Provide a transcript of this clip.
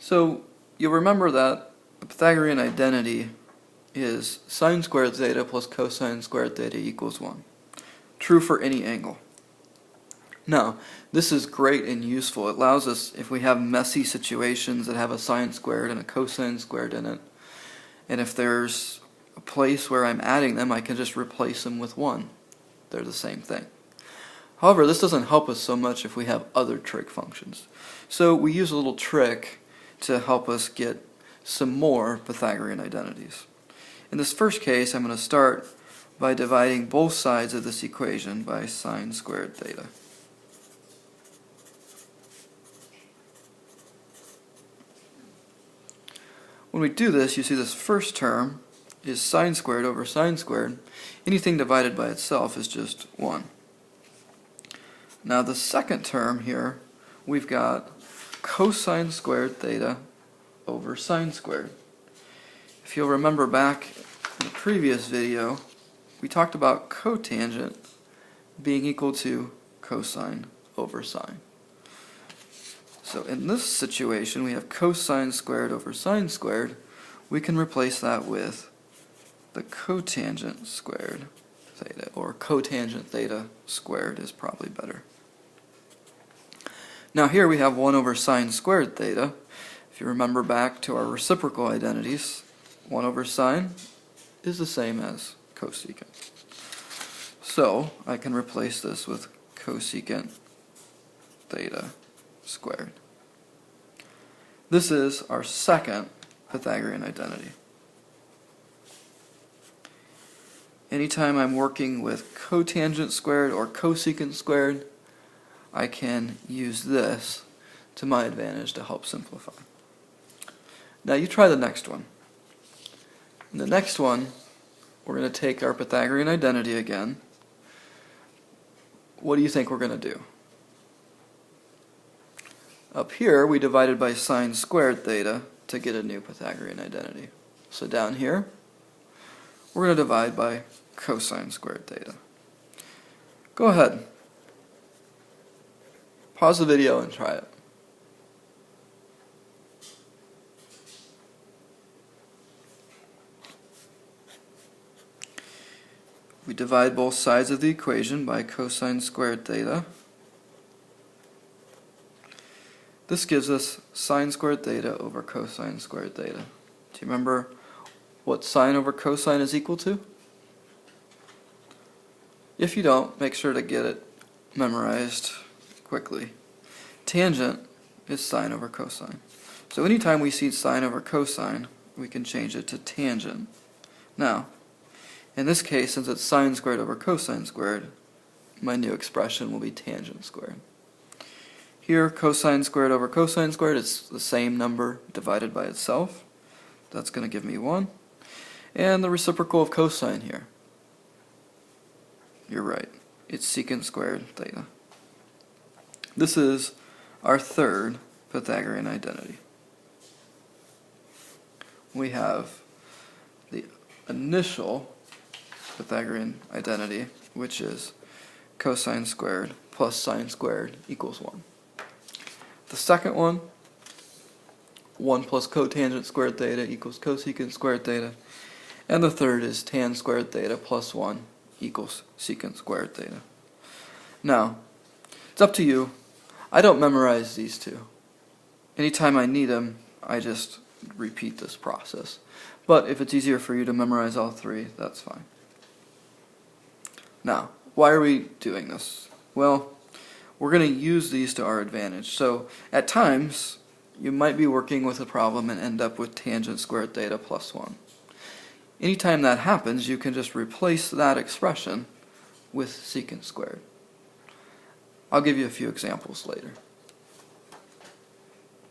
So you'll remember that the Pythagorean identity is sine squared theta plus cosine squared theta equals 1. True for any angle. Now, this is great and useful. It allows us, if we have messy situations that have a sine squared and a cosine squared in it, and if there's a place where I'm adding them, I can just replace them with 1. They're the same thing. However, this doesn't help us so much if we have other trig functions. So we use a little trick to help us get some more Pythagorean identities. In this first case, I'm going to start by dividing both sides of this equation by sine squared theta. When we do this, you see this first term is sine squared over sine squared. Anything divided by itself is just 1. Now the second term here, we've got cosine squared theta over sine squared. If you'll remember back in the previous video, we talked about cotangent being equal to cosine over sine. So in this situation, we have cosine squared over sine squared. We can replace that with the cotangent squared theta, or cotangent theta squared is probably better. Now here we have 1 over sine squared theta. If you remember back to our reciprocal identities, 1 over sine is the same as cosecant. So I can replace this with cosecant theta squared. This is our second Pythagorean identity. Anytime I'm working with cotangent squared or cosecant squared, I can use this to my advantage to help simplify. Now you try the next one. In the next one, we're going to take our Pythagorean identity again. What do you think we're going to do? Up here, we divided by sine squared theta to get a new Pythagorean identity. So down here, we're going to divide by cosine squared theta. Go ahead. Pause the video and try it. We divide both sides of the equation by cosine squared theta. This gives us sine squared theta over cosine squared theta. Do you remember what sine over cosine is equal to? If you don't, make sure to get it memorized quickly. Tangent is sine over cosine. So anytime we see sine over cosine, we can change it to tangent. Now, in this case, since it's sine squared over cosine squared, my new expression will be tangent squared. Here, cosine squared over cosine squared, it's the same number divided by itself. That's going to give me 1. And the reciprocal of cosine here. You're right. It's secant squared theta. This is our third Pythagorean identity. We have the initial Pythagorean identity, which is cosine squared plus sine squared equals 1. The second one, 1 plus cotangent squared theta equals cosecant squared theta. And the third is tan squared theta plus 1 equals secant squared theta. Now, it's up to you. I don't memorize these two. Anytime I need them, I just repeat this process. But if it's easier for you to memorize all three, that's fine. Now, why are we doing this? Well, we're going to use these to our advantage. So at times, you might be working with a problem and end up with tangent squared theta plus 1. Anytime that happens, you can just replace that expression with secant squared. I'll give you a few examples later.